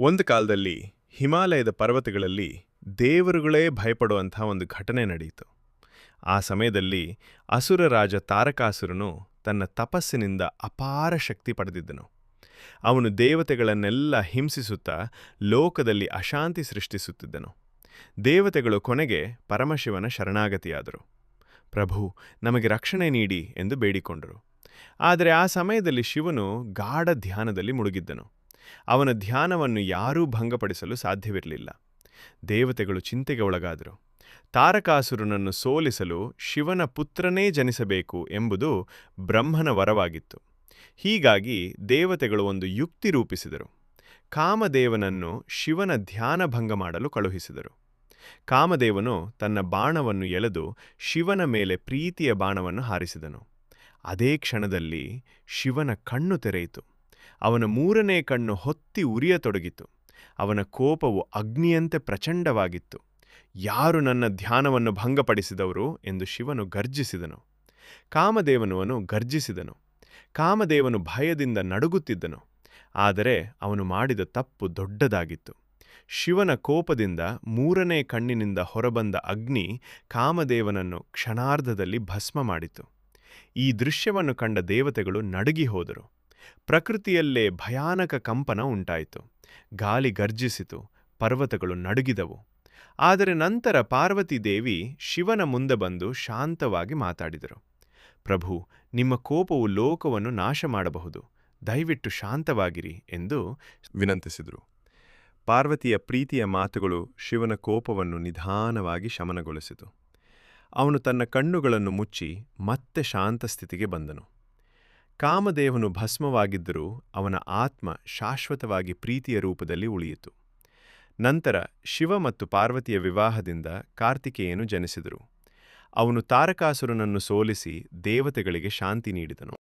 ಒಂದು ಕಾಲದಲ್ಲಿ ಹಿಮಾಲಯದ ಪರ್ವತಗಳಲ್ಲಿ ದೇವರುಗಳೇ ಭಯಪಡುವಂಥ ಒಂದು ಘಟನೆ ನಡೆಯಿತು. ಆ ಸಮಯದಲ್ಲಿ ಅಸುರ ರಾಜ ತಾರಕಾಸುರನು ತನ್ನ ತಪಸ್ಸಿನಿಂದ ಅಪಾರ ಶಕ್ತಿ ಪಡೆದಿದ್ದನು. ಅವನು ದೇವತೆಗಳನ್ನೆಲ್ಲ ಹಿಂಸಿಸುತ್ತಾ ಲೋಕದಲ್ಲಿ ಅಶಾಂತಿ ಸೃಷ್ಟಿಸುತ್ತಿದ್ದನು. ದೇವತೆಗಳು ಕೊನೆಗೆ ಪರಮಶಿವನ ಶರಣಾಗತಿಯಾದರು. ಪ್ರಭು, ನಮಗೆ ರಕ್ಷಣೆ ನೀಡಿ ಎಂದು ಬೇಡಿಕೊಂಡರು. ಆದರೆ ಆ ಸಮಯದಲ್ಲಿ ಶಿವನು ಗಾಢ ಧ್ಯಾನದಲ್ಲಿ ಮುಳುಗಿದ್ದನು. ಅವನ ಧ್ಯಾನವನ್ನು ಯಾರೂ ಭಂಗಪಡಿಸಲು ಸಾಧ್ಯವಿರಲಿಲ್ಲ. ದೇವತೆಗಳು ಚಿಂತೆಗೆ ಒಳಗಾದರು. ತಾರಕಾಸುರನನ್ನು ಸೋಲಿಸಲು ಶಿವನ ಪುತ್ರನೇ ಜನಿಸಬೇಕು ಎಂಬುದು ಬ್ರಹ್ಮನ ವರವಾಗಿತ್ತು. ಹೀಗಾಗಿ ದೇವತೆಗಳು ಒಂದು ಯುಕ್ತಿ ರೂಪಿಸಿದರು. ಕಾಮದೇವನನ್ನು ಶಿವನ ಧ್ಯಾನ ಭಂಗ ಮಾಡಲು ಕಳುಹಿಸಿದರು. ಕಾಮದೇವನು ತನ್ನ ಬಾಣವನ್ನು ಎಳೆದು ಶಿವನ ಮೇಲೆ ಪ್ರೀತಿಯ ಬಾಣವನ್ನು ಹಾರಿಸಿದನು. ಅದೇ ಕ್ಷಣದಲ್ಲಿ ಶಿವನ ಕಣ್ಣು ತೆರೆಯಿತು. ಅವನ ಮೂರನೇ ಕಣ್ಣು ಹೊತ್ತಿ ಉರಿಯತೊಡಗಿತು. ಅವನ ಕೋಪವು ಅಗ್ನಿಯಂತೆ ಪ್ರಚಂಡವಾಗಿತ್ತು. ಯಾರು ನನ್ನ ಧ್ಯಾನವನ್ನು ಭಂಗಪಡಿಸಿದವರು ಎಂದು ಶಿವನು ಗರ್ಜಿಸಿದನು. ಕಾಮದೇವನು ಗರ್ಜಿಸಿದನು. ಕಾಮದೇವನು ಭಯದಿಂದ ನಡುಗುತ್ತಿದ್ದನು. ಆದರೆ ಅವನು ಮಾಡಿದ ತಪ್ಪು ದೊಡ್ಡದಾಗಿತ್ತು. ಶಿವನ ಕೋಪದಿಂದ ಮೂರನೇ ಕಣ್ಣಿನಿಂದ ಹೊರಬಂದ ಅಗ್ನಿ ಕಾಮದೇವನನ್ನು ಕ್ಷಣಾರ್ಧದಲ್ಲಿ ಭಸ್ಮ ಮಾಡಿತು. ಈ ದೃಶ್ಯವನ್ನು ಕಂಡ ದೇವತೆಗಳು ನಡುಗಿ ಹೋದರು. ಪ್ರಕೃತಿಯಲ್ಲೇ ಭಯಾನಕ ಕಂಪನ ಉಂಟಾಯಿತು. ಗಾಳಿ ಗರ್ಜಿಸಿತು. ಪರ್ವತಗಳು ನಡುಗಿದವು. ಆದರೆ ನಂತರ ಪಾರ್ವತೀದೇವಿ ಶಿವನ ಮುಂದೆ ಬಂದು ಶಾಂತವಾಗಿ ಮಾತಾಡಿದರು. ಪ್ರಭು, ನಿಮ್ಮ ಕೋಪವು ಲೋಕವನ್ನು ನಾಶ ಮಾಡಬಹುದು. ದಯವಿಟ್ಟು ಶಾಂತವಾಗಿರಿ ಎಂದು ವಿನಂತಿಸಿದರು. ಪಾರ್ವತಿಯ ಪ್ರೀತಿಯ ಮಾತುಗಳು ಶಿವನ ಕೋಪವನ್ನು ನಿಧಾನವಾಗಿ ಶಮನಗೊಳಿಸಿತು. ಅವನು ತನ್ನ ಕಣ್ಣುಗಳನ್ನು ಮುಚ್ಚಿ ಮತ್ತೆ ಶಾಂತ ಸ್ಥಿತಿಗೆ ಬಂದನು. ಕಾಮದೇವನು ಭಸ್ಮವಾಗಿದ್ದರೂ ಅವನ ಆತ್ಮ ಶಾಶ್ವತವಾಗಿ ಪ್ರೀತಿಯ ರೂಪದಲ್ಲಿ ಉಳಿಯಿತು. ನಂತರ ಶಿವ ಮತ್ತು ಪಾರ್ವತಿಯ ವಿವಾಹದಿಂದ ಕಾರ್ತಿಕೇಯನು ಜನಿಸಿದರು. ಅವನು ತಾರಕಾಸುರನನ್ನು ಸೋಲಿಸಿ ದೇವತೆಗಳಿಗೆ ಶಾಂತಿ ನೀಡಿದನು.